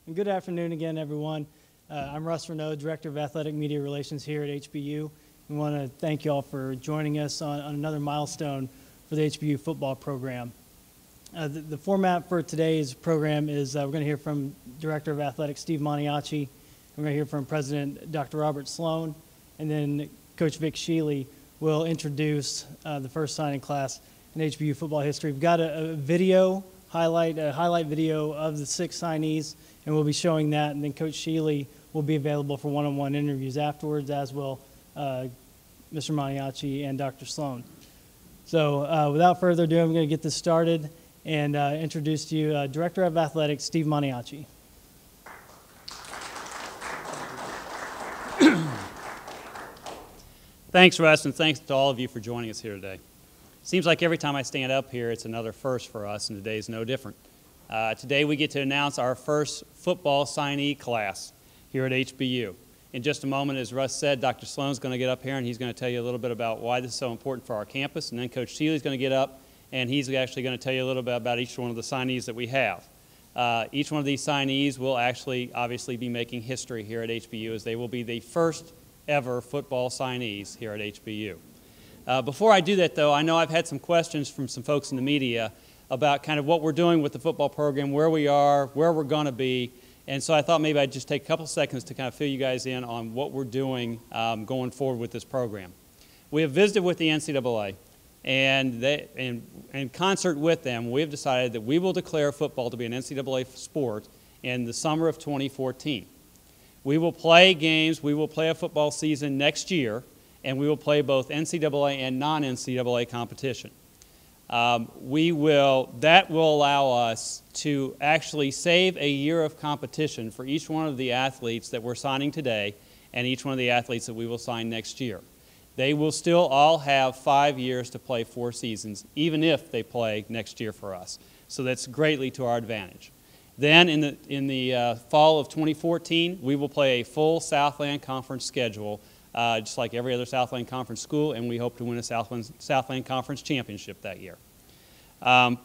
And good afternoon again, everyone. I'm Russ Renaud, Director of Athletic Media Relations here at HBU. We want to thank you all for joining us on another milestone for the HBU football program. The format for today's program is we're going to hear from Director of Athletics Steve Maniaci. We're going to hear from President Dr. Robert Sloan, and then Coach Vic Sheely will introduce the first signing class in HBU football history. We've got a highlight video of the 6 signees, and we'll be showing that, and then Coach Sheely will be available for one-on-one interviews afterwards, as will Mr. Maniaci and Dr. Sloan. So without further ado, I'm going to get this started and introduce to you Director of Athletics Steve Maniaci. Thanks, Russ, and thanks to all of you for joining us here today. Seems like every time I stand up here, it's another first for us, and today's no different. Today we get to announce our first football signee class here at HBU. In just a moment, as Russ said, Dr. Sloan's going to get up here and he's going to tell you a little bit about why this is so important for our campus, and then Coach Sheely's going to get up and he's actually going to tell you a little bit about each one of the signees that we have. Each one of these signees will actually obviously be making history here at HBU, as they will be the first ever football signees here at HBU. Before I do that, though, I know I've had some questions from some folks in the media about kind of what we're doing with the football program, where we are, where we're going to be, and so I thought maybe I'd just take a couple seconds to kind of fill you guys in on what we're doing going forward with this program. We have visited with the NCAA, and in concert with them, we have decided that we will declare football to be an NCAA sport in the summer of 2014. We will play games, we will play a football season next year, and we will play both NCAA and non-NCAA competition. That will allow us to actually save a year of competition for each one of the athletes that we're signing today and each one of the athletes that we will sign next year. They will still all have 5 years to play 4 seasons, even if they play next year for us. So that's greatly to our advantage. Then in the fall of 2014, we will play a full Southland Conference schedule, just like every other Southland Conference school, and we hope to win a Southland Conference championship that year. The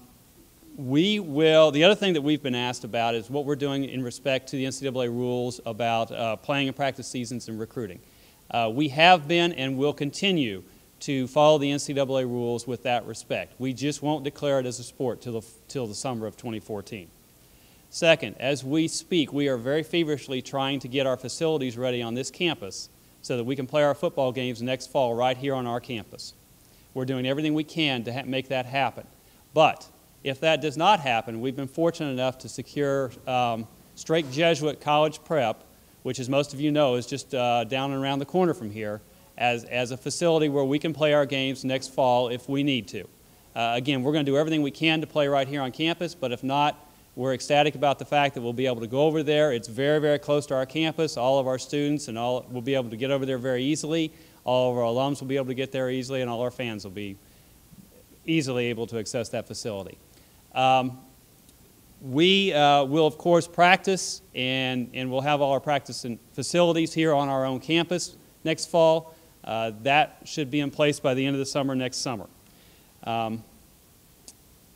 other thing that we've been asked about is what we're doing in respect to the NCAA rules about playing and practice seasons and recruiting. We have been and will continue to follow the NCAA rules with that respect. We just won't declare it as a sport till the summer of 2014. Second, as we speak, we are very feverishly trying to get our facilities ready on this campus so that we can play our football games next fall right here on our campus. We're doing everything we can to make that happen. But if that does not happen, we've been fortunate enough to secure Strake Jesuit College Prep, which, as most of you know, is just down and around the corner from here, as a facility where we can play our games next fall if we need to. Again, we're going to do everything we can to play right here on campus, but if not, we're ecstatic about the fact that we'll be able to go over there. It's very, very close to our campus. All of our students and all will be able to get over there very easily. All of our alums will be able to get there easily, and all our fans will be easily able to access that facility. We will, of course, practice, and we'll have all our practice and facilities here on our own campus next fall. That should be in place by the end of the summer next summer.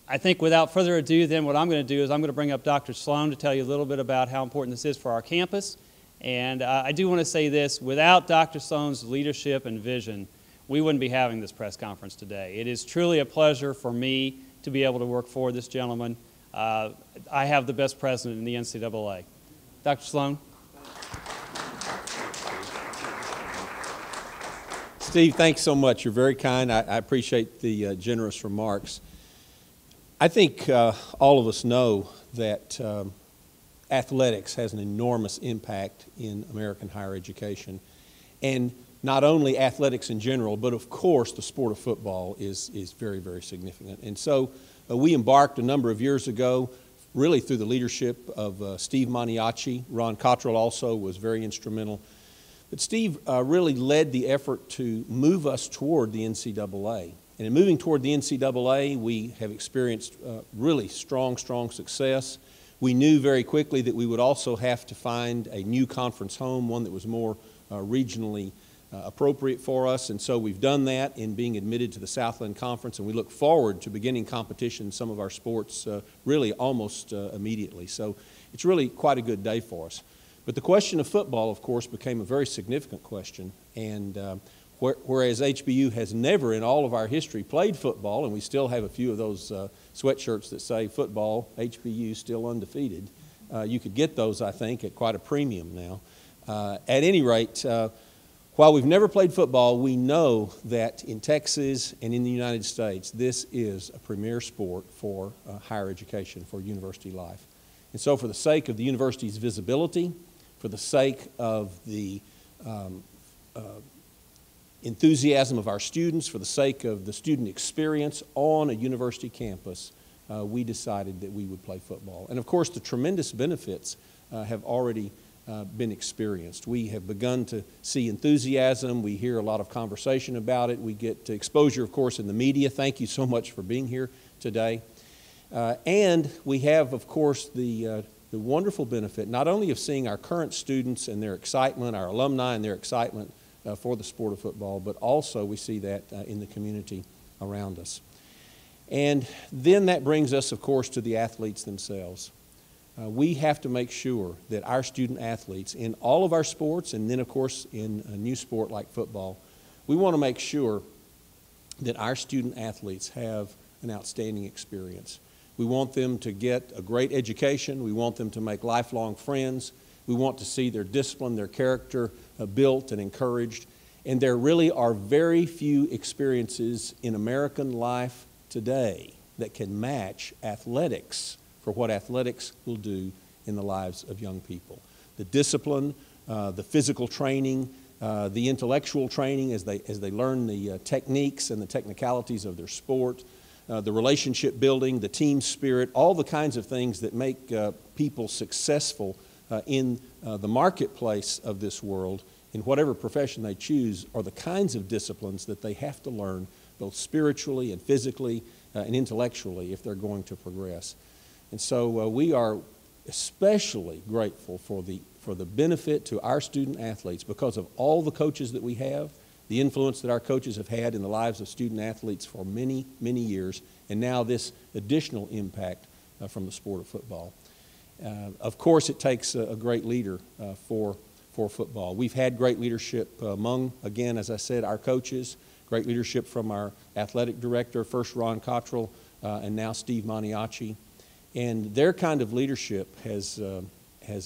I think without further ado, then, what I'm going to do is I'm going to bring up Dr. Sloan to tell you a little bit about how important this is for our campus. And I do want to say this, without Dr. Sloan's leadership and vision, we wouldn't be having this press conference today. It is truly a pleasure for me to be able to work for this gentleman. I have the best president in the NCAA. Dr. Sloan. Steve, thanks so much. You're very kind. I appreciate the generous remarks. I think all of us know that athletics has an enormous impact in American higher education. And not only athletics in general, but of course the sport of football is very, very significant. And so we embarked a number of years ago, really through the leadership of Steve Maniaci. Ron Cottrell also was very instrumental. But Steve really led the effort to move us toward the NCAA. And in moving toward the NCAA, we have experienced really strong success. We knew very quickly that we would also have to find a new conference home, one that was more regionally appropriate for us. And so we've done that in being admitted to the Southland Conference, and we look forward to beginning competition in some of our sports really almost immediately. So it's really quite a good day for us. But the question of football, of course, became a very significant question, and whereas HBU has never in all of our history played football, and we still have a few of those sweatshirts that say football, HBU still undefeated. You could get those, I think, at quite a premium now. At any rate, while we've never played football, we know that in Texas and in the United States, this is a premier sport for higher education, for university life. And so for the sake of the university's visibility, for the sake of the enthusiasm of our students, for the sake of the student experience on a university campus, we decided that we would play football. And of course, the tremendous benefits have already been experienced. We have begun to see enthusiasm. We hear a lot of conversation about it. We get exposure, of course, in the media. Thank you so much for being here today. And we have, of course, the wonderful benefit not only of seeing our current students and their excitement, our alumni and their excitement for the sport of football, but also we see that in the community around us. And then that brings us, of course, to the athletes themselves. We have to make sure that our student athletes in all of our sports, and then, of course, in a new sport like football, we want to make sure that our student athletes have an outstanding experience. We want them to get a great education. We want them to make lifelong friends. We want to see their discipline, their character built and encouraged. And there really are very few experiences in American life today that can match athletics for what athletics will do in the lives of young people. The discipline, the physical training, the intellectual training as they learn the techniques and the technicalities of their sport, the relationship building, the team spirit, all the kinds of things that make people successful in the marketplace of this world, in whatever profession they choose, are the kinds of disciplines that they have to learn both spiritually and physically and intellectually if they're going to progress. And so we are especially grateful for the benefit to our student athletes because of all the coaches that we have, the influence that our coaches have had in the lives of student athletes for many, many years, and now this additional impact from the sport of football. Of course, it takes a great leader for football. We've had great leadership among, again, as I said, our coaches, great leadership from our athletic director, first Ron Cottrell, and now Steve Maniaci. And their kind of leadership has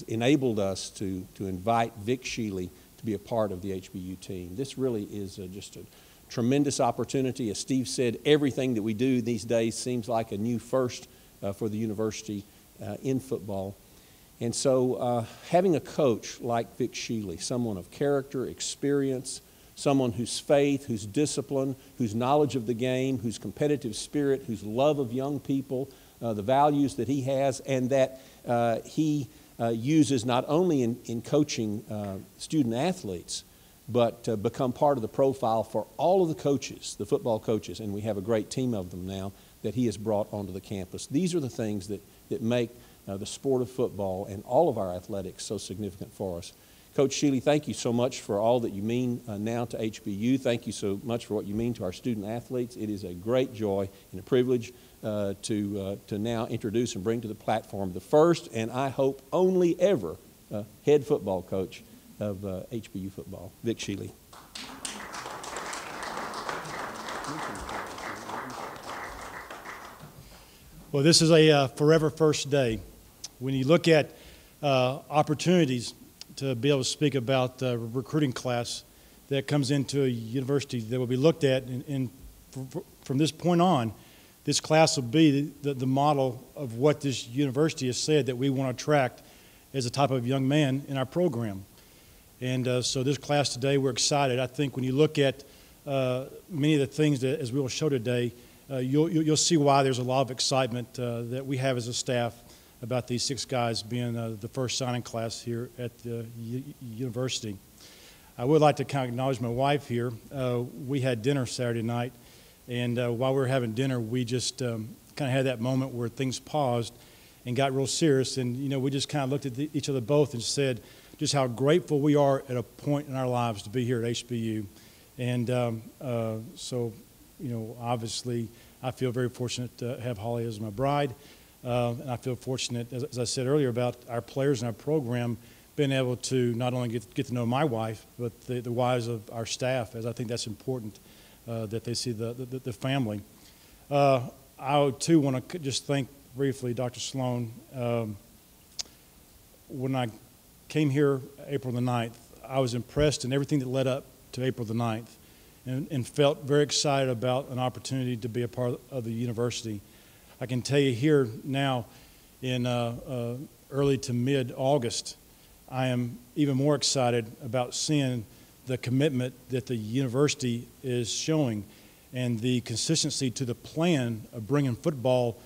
enabled us to invite Vic Sheely to be a part of the HBU team. This really is just a tremendous opportunity. As Steve said, everything that we do these days seems like a new first for the university in football. And so having a coach like Vic Sheely, someone of character, experience, someone whose faith, whose discipline, whose knowledge of the game, whose competitive spirit, whose love of young people, the values that he has, and that he uses not only in coaching student athletes, but become part of the profile for all of the coaches, the football coaches, and we have a great team of them now that he has brought onto the campus. These are the things that make the sport of football and all of our athletics so significant for us. Coach Sheely, thank you so much for all that you mean now to HBU. Thank you so much for what you mean to our student athletes. It is a great joy and a privilege to now introduce and bring to the platform the first, and I hope only ever, head football coach of HBU football, Vic Sheely. Well, this is a forever first day. When you look at opportunities to be able to speak about the recruiting class that comes into a university that will be looked at, and from this point on, this class will be the model of what this university has said that we want to attract as a type of young man in our program. And so this class today, we're excited. I think when you look at many of the things that, as we will show today, you'll see why there's a lot of excitement that we have as a staff about these 6 guys being the first signing class here at the university. I would like to kind of acknowledge my wife here. We had dinner Saturday night, and while we were having dinner, we just kind of had that moment where things paused and got real serious, and we just kind of looked at each other both and said just how grateful we are at a point in our lives to be here at HBU. And so obviously I feel very fortunate to have Holly as my bride. And I feel fortunate, as I said earlier, about our players and our program being able to not only get to know my wife, but the wives of our staff, as I think that's important that they see the family. I, too, want to just thank briefly Dr. Sloan. When I came here April the 9th, I was impressed in everything that led up to April the 9th and felt very excited about an opportunity to be a part of the university. I can tell you here now in early to mid-August, I am even more excited about seeing the commitment that the university is showing and the consistency to the plan of bringing football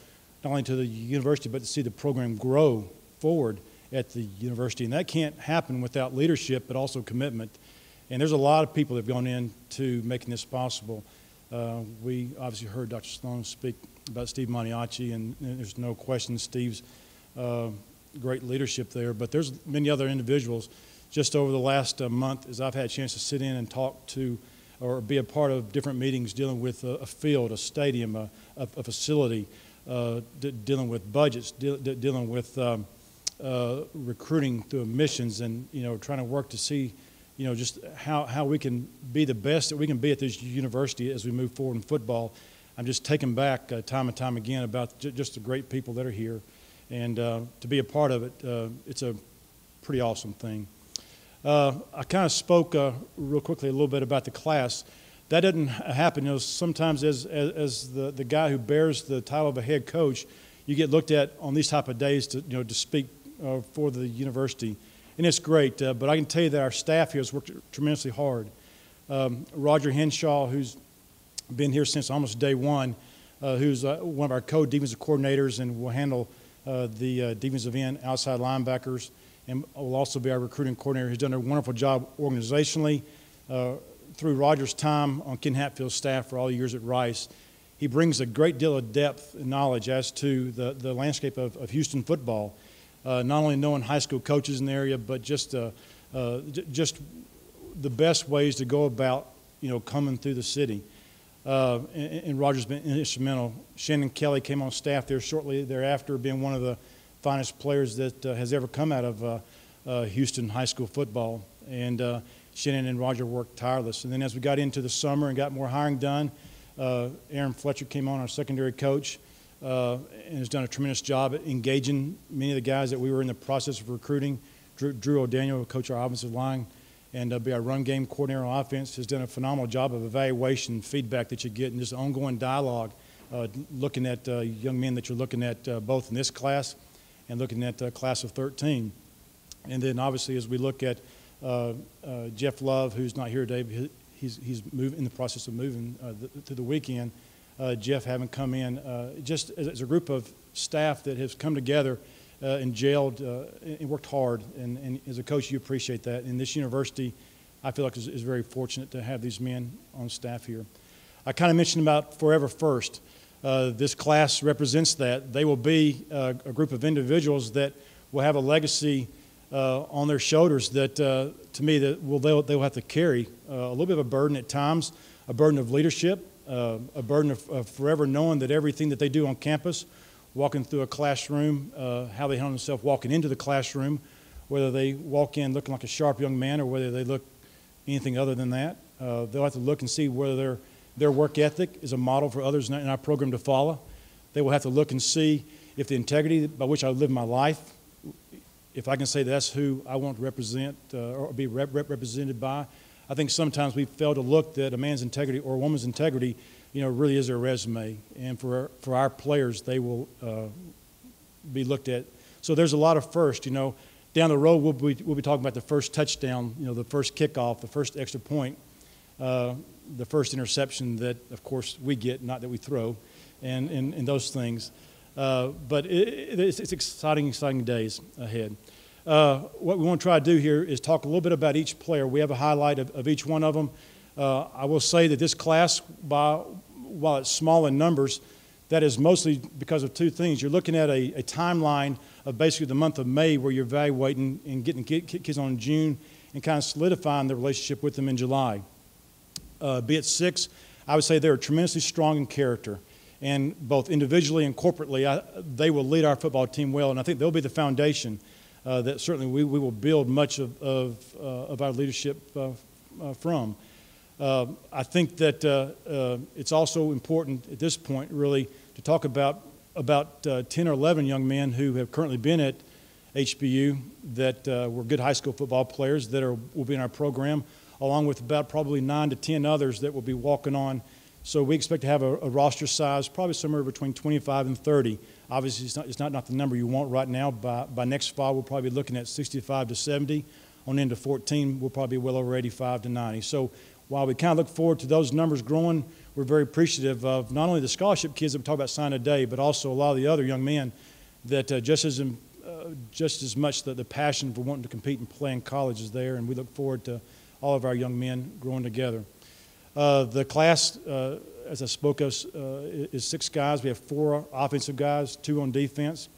not only to the university but to see the program grow forward at the university. And that can't happen without leadership but also commitment. And there's a lot of people that have gone into making this possible. We obviously heard Dr. Sloan speak about Steve Maniaci, and there's no question Steve's great leadership there. But there's many other individuals. Just over the last month, as I've had a chance to sit in and talk to or be a part of different meetings dealing with a field, a stadium, a facility, dealing with budgets, dealing with recruiting through admissions, and trying to work to see just how we can be the best that we can be at this university as we move forward in football. I'm just taken back time and time again about just the great people that are here. And to be a part of it, it's a pretty awesome thing. I kind of spoke real quickly a little bit about the class. That doesn't happen. Sometimes as the guy who bears the title of a head coach, you get looked at on these type of days to speak for the university. And it's great, but I can tell you that our staff here has worked tremendously hard. Roger Henshaw, who's been here since almost day one, who's one of our co-defensive coordinators and will handle the defensive end, outside linebackers, and will also be our recruiting coordinator. He's done a wonderful job organizationally through Roger's time on Ken Hatfield's staff for all the years at Rice. He brings a great deal of depth and knowledge as to the landscape of Houston football. Not only knowing high school coaches in the area, but just the best ways to go about, coming through the city. And Roger's been instrumental. Shannon Kelly came on staff there shortly thereafter, being one of the finest players that has ever come out of Houston high school football. And Shannon and Roger worked tireless. And then as we got into the summer and got more hiring done, Aaron Fletcher came on, our secondary coach, and has done a tremendous job at engaging many of the guys that we were in the process of recruiting. Drew O'Daniel, who coached our offensive line, and be our run game coordinator on offense, has done a phenomenal job of evaluation, feedback that you get, and just ongoing dialogue, looking at young men that you're looking at both in this class and looking at class of 13. And then obviously as we look at Jeff Love, who's not here today, he's in the process of moving through the weekend. Jeff having come in just as a group of staff that has come together and jailed and worked hard. And as a coach, you appreciate that. And this university, I feel like, is very fortunate to have these men on staff here. I kind of mentioned about Forever First. This class represents that. They will be a group of individuals that will have a legacy on their shoulders that, to me, they'll have to carry a little bit of a burden at times, a burden of leadership, a burden of forever knowing that everything that they do on campus, walking through a classroom, how they handle themselves walking into the classroom, whether they walk in looking like a sharp young man or whether they look anything other than that. They'll have to look and see whether their work ethic is a model for others in our program to follow. They will have to look and see if the integrity by which I live my life, if I can say that's who I want to represent or be represented by. I think sometimes we fail to look that a man's integrity or a woman's integrity, really is their resume. And for our players, they will be looked at. So there's a lot of first. Down the road, we'll be talking about the first touchdown, the first kickoff, the first extra point, the first interception that, of course, we get, not that we throw, and those things. But it's exciting days ahead. What we want to try to do here is talk a little bit about each player. We have a highlight of each one of them. I will say that this class, while it's small in numbers, that is mostly because of two things. You're looking at a timeline of basically the month of May where you're evaluating and getting kids on in June and kind of solidifying the relationship with them in July. Be it 6, I would say they're tremendously strong in character. And both individually and corporately, they will lead our football team well, and I think they'll be the foundation that certainly we will build much of our leadership from. I think that it's also important at this point, really, to talk about 10 or 11 young men who have currently been at HBU that were good high school football players that will be in our program, along with about probably 9 to 10 others that will be walking on. So we expect to have a roster size probably somewhere between 25 and 30. Obviously, it's not the number you want right now. By next fall, we'll probably be looking at 65 to 70. On into 14, we'll probably be well over 85 to 90. So while we kind of look forward to those numbers growing, we're very appreciative of not only the scholarship kids that we talk about signing today, but also a lot of the other young men that just as much the passion for wanting to compete and play in college is there, and we look forward to all of our young men growing together. The class, as I spoke of, is 6 guys. We have 4 offensive guys, 2 on defense.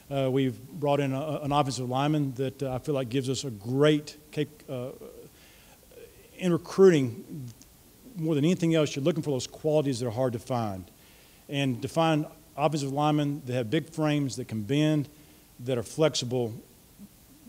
We've brought in an offensive lineman that I feel like gives us a great in recruiting. More than anything else, you're looking for those qualities that are hard to find. And to find offensive linemen that have big frames, that can bend, that are flexible,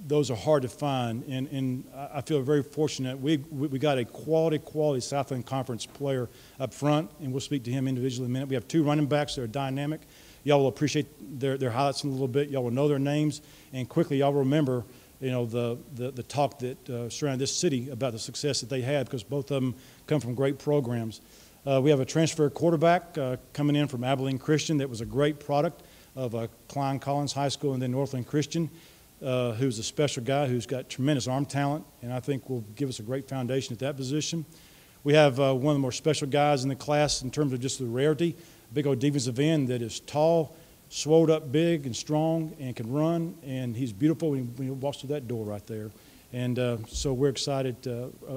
those are hard to find. And I feel very fortunate. We got a quality Southland Conference player up front, and we'll speak to him individually in a minute. We have 2 running backs that are dynamic. Y'all will appreciate their highlights in a little bit. Y'all will know their names, and quickly y'all will remember, you know, the talk that surrounded this city about the success that they had, because both of them come from great programs. We have a transfer quarterback coming in from Abilene Christian that was a great product of Klein Collins High School and then Northland Christian, who's a special guy who's got tremendous arm talent, and I think will give us a great foundation at that position. We have one of the more special guys in the class in terms of just the rarity, big old defensive end that is tall, swolled up big and strong, and can run, and he's beautiful when he walks through that door right there. And so we're excited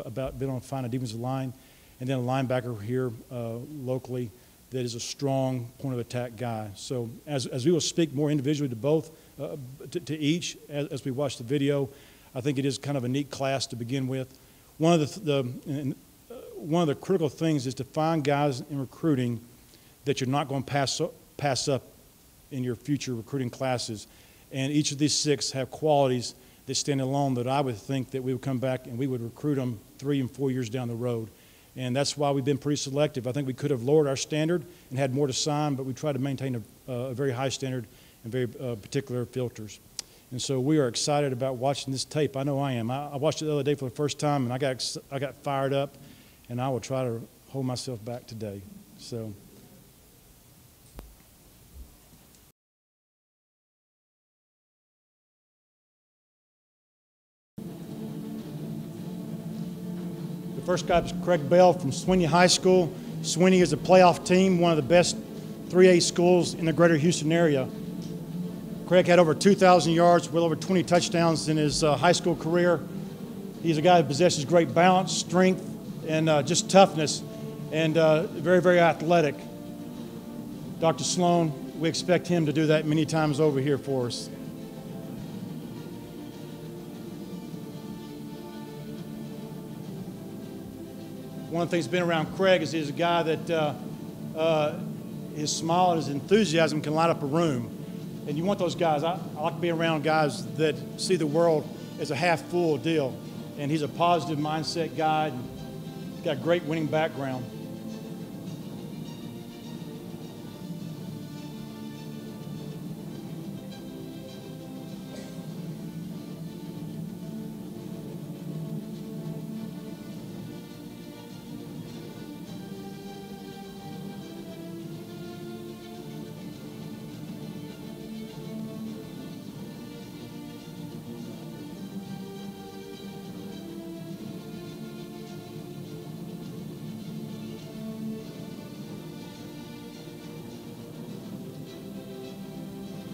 about being able to find a defensive line, and then a linebacker here locally that is a strong point of attack guy. So as we will speak more individually to both, to each as we watch the video, I think it is kind of a neat class to begin with. One of the critical things is to find guys in recruiting that you're not going to pass up in your future recruiting classes. And each of these 6 have qualities that stand alone that I would think that we would come back and we would recruit them 3 and 4 years down the road. And that's why we've been pretty selective. I think we could have lowered our standard and had more to sign, but we try to maintain a very high standard and very particular filters. And so we are excited about watching this tape. I know I am. I watched it the other day for the first time, and I got fired up, and I will try to hold myself back today. So. First guy is Craig Bell from Swinney High School. Swinney is a playoff team, one of the best 3A schools in the greater Houston area. Craig had over 2,000 yards, well over 20 touchdowns in his high school career. He's a guy who possesses great balance, strength, and just toughness, and very, very athletic. Dr. Sloan, we expect him to do that many times over here for us. One of the things that's been around Craig is he's a guy that his smile and his enthusiasm can light up a room. And you want those guys. I like to be around guys that see the world as a half-full deal. And he's a positive mindset guy, and got a great winning background.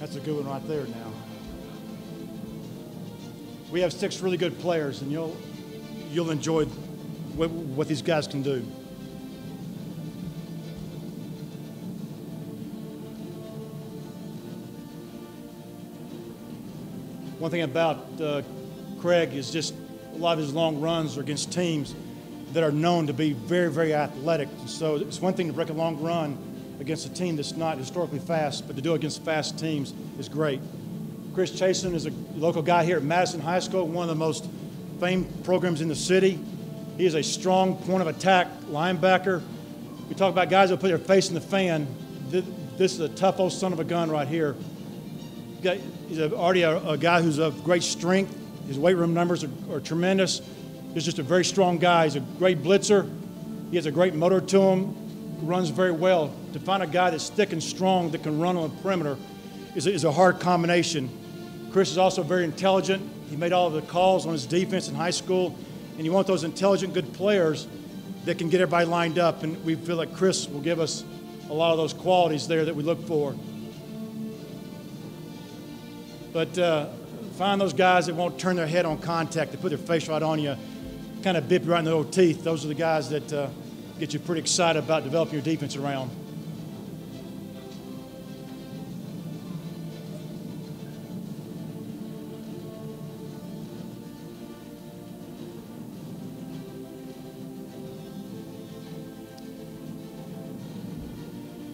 That's a good one right there now. We have 6 really good players, and you'll enjoy what these guys can do. One thing about Craig is just a lot of his long runs are against teams that are known to be very, very athletic. So it's one thing to break a long run against a team that's not historically fast, but to do it against fast teams is great. Chris Chasen is a local guy here at Madison High School, one of the most famed programs in the city. He is a strong point of attack linebacker. We talk about guys that put their face in the fan. This is a tough old son of a gun right here. He's already a guy who's of great strength. His weight room numbers are tremendous. He's just a very strong guy. He's a great blitzer. He has a great motor to him, runs very well. To find a guy that's thick and strong that can run on the perimeter is a hard combination. Chris is also very intelligent. He made all of the calls on his defense in high school, and you want those intelligent, good players that can get everybody lined up, and we feel like Chris will give us a lot of those qualities there that we look for. But find those guys that won't turn their head on contact, that put their face right on you, kind of bip you right in the little teeth. Those are the guys that get you pretty excited about developing your defense around.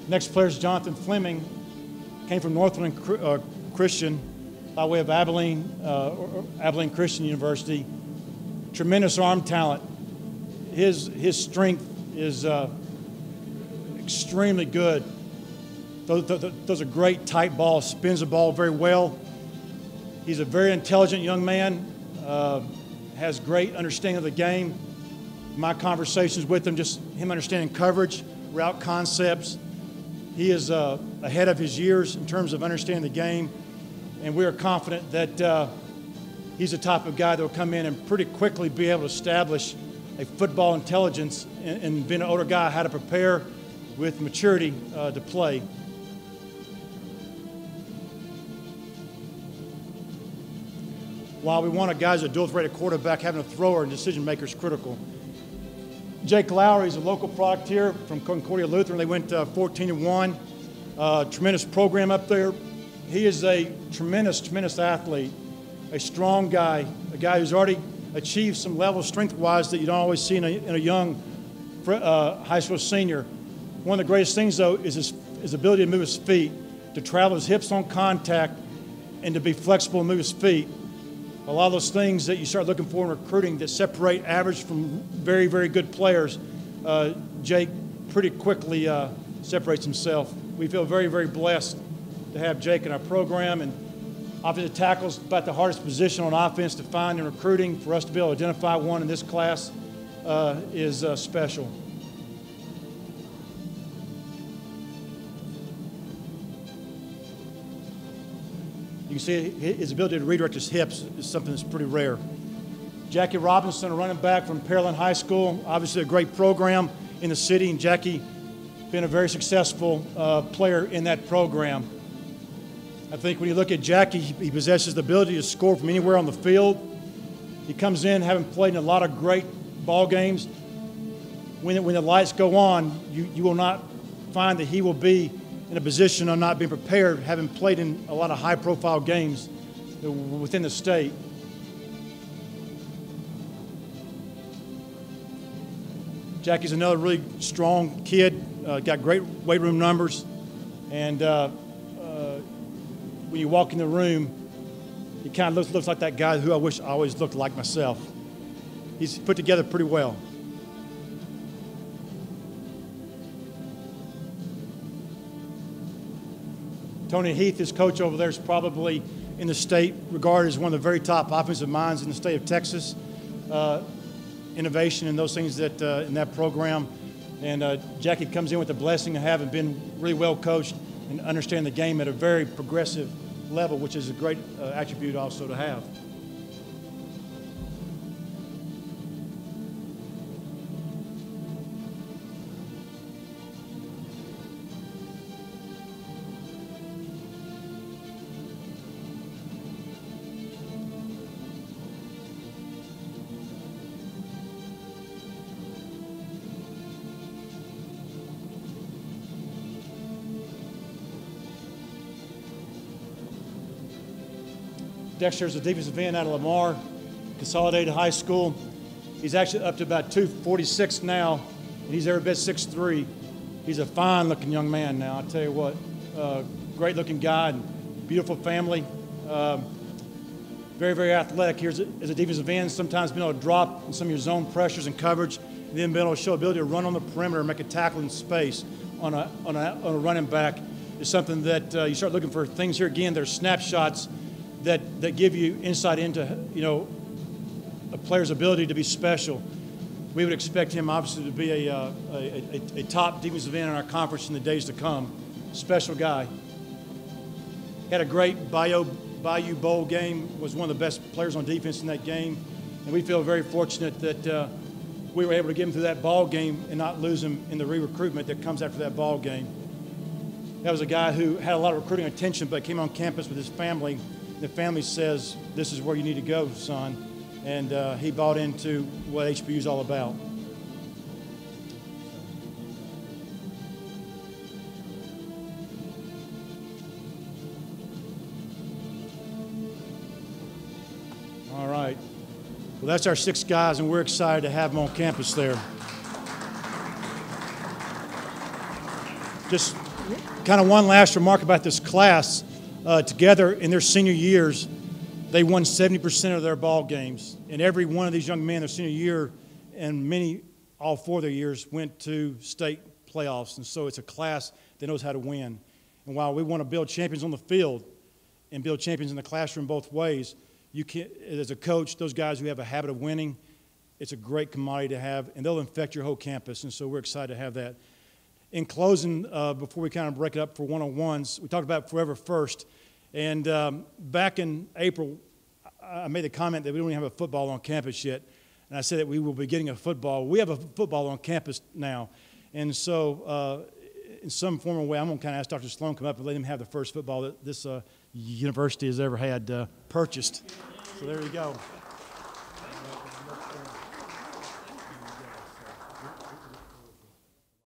Next player is Jonathan Fleming. Came from Northland Christian by way of Abilene Christian University. Tremendous arm talent. His strength is extremely good. Those are great tight balls. Spins the ball very well. He's a very intelligent young man. Has great understanding of the game. My conversations with him, just him understanding coverage, route concepts. He is ahead of his years in terms of understanding the game, and we are confident that he's the type of guy that will come in and pretty quickly be able to establish a football intelligence and being an older guy, how to prepare with maturity to play. While we want a guy who's a dual-threated quarterback, having a thrower and decision maker is critical. Jake Lowry is a local product here from Concordia Lutheran. They went 14-1. Tremendous program up there. He is a tremendous athlete, a strong guy, a guy who's already achieved some level strength-wise that you don't always see in a young high school senior. One of the greatest things, though, is his ability to move his feet, to travel his hips on contact, and to be flexible and move his feet. A lot of those things that you start looking for in recruiting that separate average from very, very good players, Jake pretty quickly separates himself. We feel very, very blessed to have Jake in our program, and offensive tackle is about the hardest position on offense to find in recruiting. For us to be able to identify one in this class is special. You can see his ability to redirect his hips is something that's pretty rare. Jackie Robinson, a running back from Pearland High School, obviously a great program in the city, and Jackie been a very successful player in that program. I think when you look at Jackie, he possesses the ability to score from anywhere on the field. He comes in having played in a lot of great ball games. When the lights go on, you will not find that he will be in a position of not being prepared, having played in a lot of high-profile games within the state. Jackie's another really strong kid, got great weight room numbers, and when you walk in the room, he kind of looks like that guy who I wish I always looked like myself. He's put together pretty well. Tony Heath, his coach over there, is probably in the state regarded as one of the very top offensive minds in the state of Texas. Innovation and those things that in that program. And Jackie comes in with the blessing of having been really well coached and understand the game at a very progressive level, which is a great attribute also to have. Dexter is a defensive end out of Lamar, Consolidated High School. He's actually up to about 246 now, and he's every bit 6'3". He's a fine-looking young man now. I tell you what, great-looking guy, and beautiful family. Very, very athletic here as a defensive end. Sometimes being able to drop in some of your zone pressures and coverage, and then being able to show ability to run on the perimeter and make a tackle in space on a running back is something that you start looking for things here again. There's snapshots that give you insight into a player's ability to be special. We would expect him obviously to be a top defensive end in our conference in the days to come. Special guy. Had a great Bayou Bowl game, was one of the best players on defense in that game, and we feel very fortunate that we were able to get him through that ball game and not lose him in the re-recruitment that comes after that ball game. That was a guy who had a lot of recruiting attention, but came on campus with his family. The family says, "This is where you need to go, son," and he bought into what HBU is all about. All right. Well, that's our 6 guys, and we're excited to have them on campus there. Just kind of one last remark about this class. Together in their senior years, they won 70% of their ball games. And every one of these young men their senior year, and many, all 4 of their years, went to state playoffs. And so it's a class that knows how to win. And while we want to build champions on the field and build champions in the classroom both ways, you can, as a coach, those guys who have a habit of winning, it's a great commodity to have, and they'll infect your whole campus. And so we're excited to have that. In closing, before we kind of break it up for one-on-ones, we talked about Forever First. And back in April, I made the comment that we don't even have a football on campus yet. And I said that we will be getting a football. We have a football on campus now. And so in some form or way, I'm going to kind of ask Dr. Sloan to come up and let him have the first football that this university has ever had purchased. So there you go.